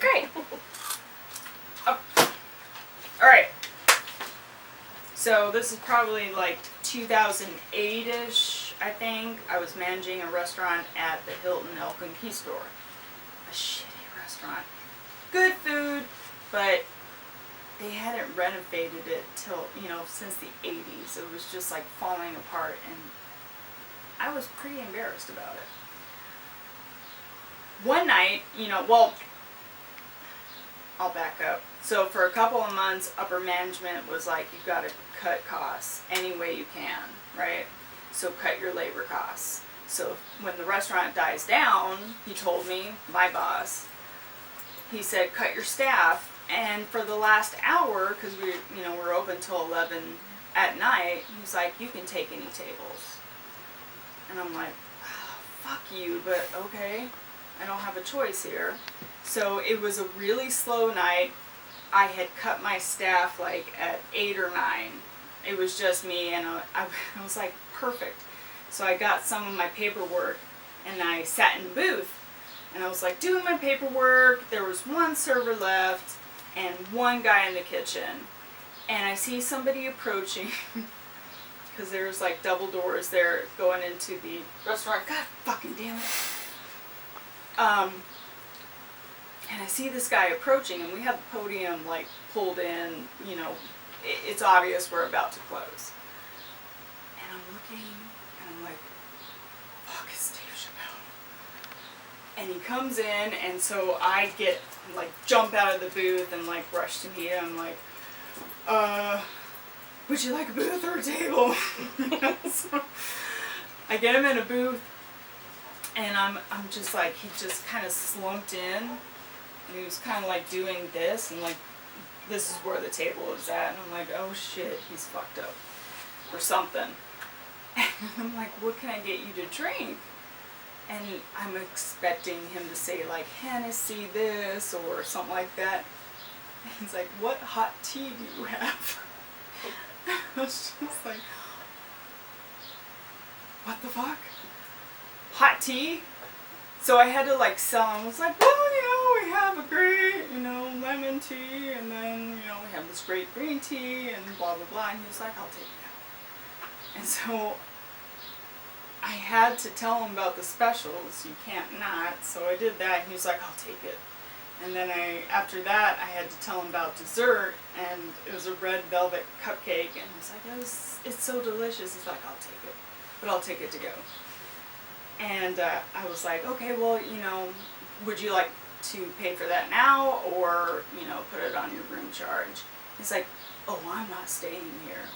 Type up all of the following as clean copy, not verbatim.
Great. Alright. So this is probably like 2008-ish, I think. I was managing a restaurant at the Hilton Elk and Key store. A shitty restaurant. Good food, but they hadn't renovated it till, since the 80s. It was just like falling apart, and I was pretty embarrassed about it. One night, I'll back up. So for a couple of months, upper management was like, you got to cut costs any way you can, right? So cut your labor costs. So when the restaurant dies down, he told me, my boss, he said, cut your staff. And for the last hour, because we're open till 11 at night, he's like, you can take any tables. And I'm like, oh, fuck you, but okay. I don't have a choice here. So it was a really slow night. I had cut my staff like at 8 or 9. It was just me, and I was like, perfect. So I got some of my paperwork, and I sat in the booth, and I was like doing my paperwork. There was one server left and one guy in the kitchen, and I see somebody approaching because there's like double doors there going into the restaurant. God fucking damn it. And I see this guy approaching, and we have the podium like pulled in, it's obvious we're about to close. And I'm looking, and I'm like, fuck, it's Dave Chappelle. And he comes in, and so I jump out of the booth and like rush to meet him. I'm like, would you like a booth or a table? So I get him in a booth, and I'm just like, he just kind of slumped in, and he was kind of like doing this, and like, this is where the table is at, and I'm like, oh shit, he's fucked up or something. And I'm like, what can I get you to drink? And I'm expecting him to say like, Hennessy this or something like that. And he's like, what hot tea do you have? I was just like, what the fuck? Hot tea? So I had to like sell him. I was like, well, we have a great, lemon tea, and then, we have this great green tea, and blah, blah, blah. And he was like, I'll take that. And so I had to tell him about the specials. You can't not. So I did that, and he was like, I'll take it. And then after that, I had to tell him about dessert, and it was a red velvet cupcake, and I was like, it's so delicious. He's like, I'll take it, but I'll take it to go. And I was like, okay, well, would you like to pay for that now, or, put it on your room charge? He's like, oh, I'm not staying here.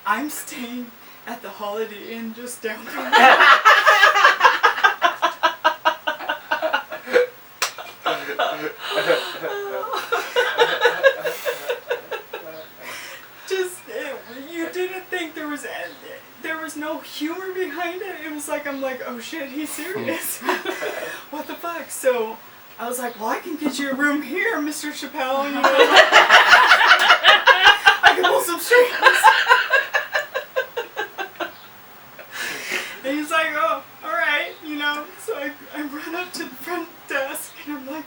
I'm staying at the Holiday Inn just down the road. You didn't think there was no humor behind it. It was like, I'm like, oh shit, he's serious. What the fuck? So I was like, well, I can get you a room here, Mr. Chappelle. I can pull some strings. And he's like, oh, all right, So I run up to the front desk, and I'm like,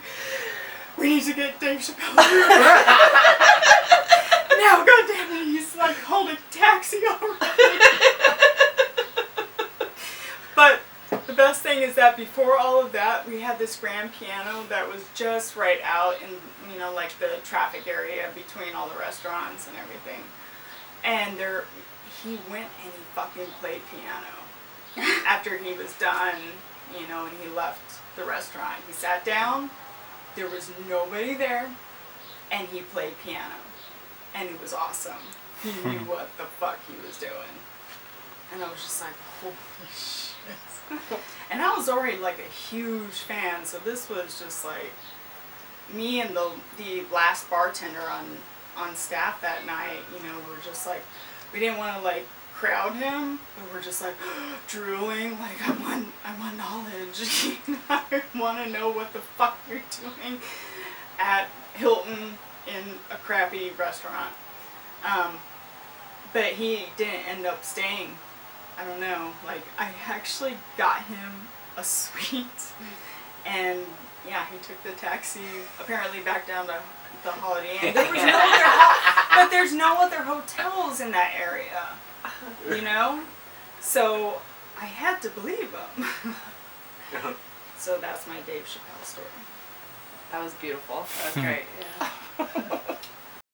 we need to get Dave Chappelle here. Now, goddammit, he's like called a taxi already. But the best thing is that before all of that, we had this grand piano that was just right out in, like the traffic area between all the restaurants and everything. And he went and he fucking played piano. After he was done, and he left the restaurant. He sat down, there was nobody there, and he played piano. And it was awesome. He knew what the fuck he was doing. And I was just like, holy shit. And I was already like a huge fan, so this was just like me and the last bartender on staff that night, were just like, we didn't want to like crowd him, but we're just like drooling, like I want knowledge. I want to know what the fuck you're doing at Hilton in a crappy restaurant. But he didn't end up staying. I don't know, like I actually got him a suite And yeah, he took the taxi apparently back down to the Holiday Inn. There was no other but there's no other hotels in that area, you know? So I had to believe him. So that's my Dave Chappelle story. That was beautiful. That was great. Yeah.